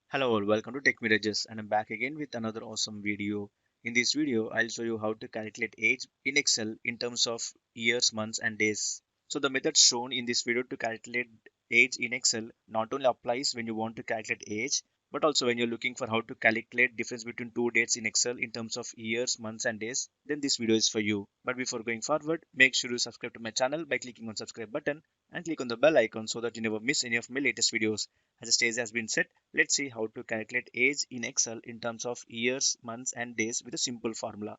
Hello all, welcome to Tech Mirages and I'm back again with another awesome video. In this video, I'll show you how to calculate age in Excel in terms of years, months and days. So the method shown in this video to calculate age in Excel not only applies when you want to calculate age, but also when you're looking for how to calculate difference between two dates in Excel in terms of years, months and days, then this video is for you. But before going forward, make sure you subscribe to my channel by clicking on subscribe button and click on the bell icon so that you never miss any of my latest videos. As the stage has been set, let's see how to calculate age in Excel in terms of years, months and days with a simple formula.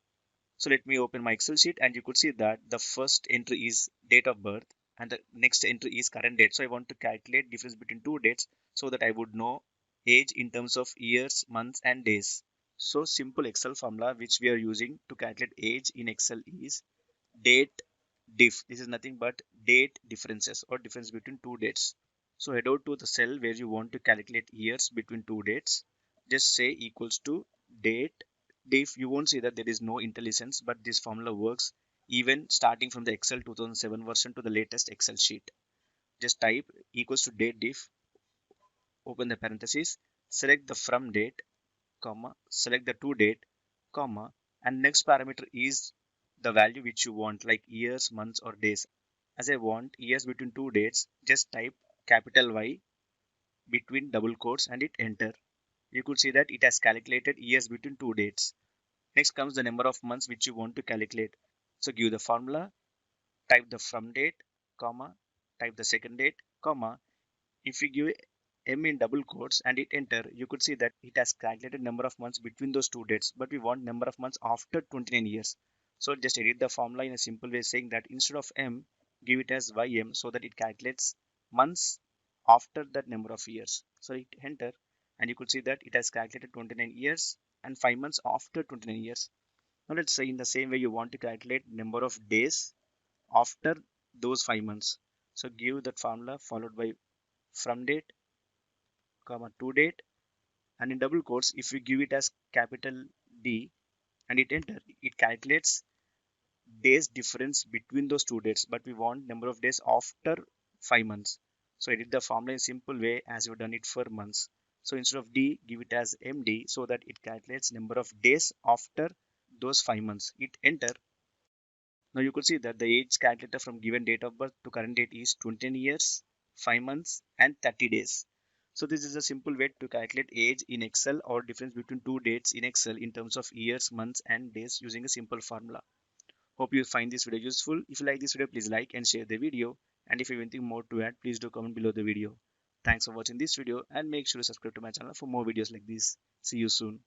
So let me open my Excel sheet and you could see that the first entry is date of birth and the next entry is current date. So I want to calculate difference between two dates so that I would know age in terms of years, months and days. So simple Excel formula which we are using to calculate age in Excel is date diff. This is nothing but date differences or difference between two dates. So head out to the cell where you want to calculate years between two dates. Just say equals to date diff. You won't see that there is no intelligence, but this formula works even starting from the Excel 2007 version to the latest Excel sheet. Just type equals to date diff, open the parentheses, select the from date, comma, select the to date, comma, and next parameter is the value which you want, like years, months or days. As I want years between two dates, just type capital Y between double quotes and hit enter. You could see that it has calculated years between two dates. Next comes the number of months which you want to calculate. So give the formula, type the from date, comma, type the second date, comma. If you give M in double quotes and hit enter, you could see that it has calculated number of months between those two dates, but we want number of months after 29 years. So just edit the formula in a simple way, saying that instead of M, give it as YM so that it calculates months after that number of years. So hit enter and you could see that it has calculated 29 years and 5 months after 29 years. Now let's say in the same way you want to calculate number of days after those 5 months. So give that formula followed by from date, comma to date, and in double quotes if we give it as capital D and hit enter, it calculates days difference between those two dates, but we want number of days after 5 months. So I did the formula in simple way as we've done it for months. So instead of D, give it as MD so that it calculates number of days after those 5 months. Hit enter. Now you could see that the age calculated from given date of birth to current date is 29 years, 5 months and 30 days. So this is a simple way to calculate age in Excel or difference between two dates in Excel in terms of years, months and days using a simple formula. Hope you find this video useful. If you like this video, please like and share the video. And if you have anything more to add, please do comment below the video. Thanks for watching this video and make sure to subscribe to my channel for more videos like this. See you soon.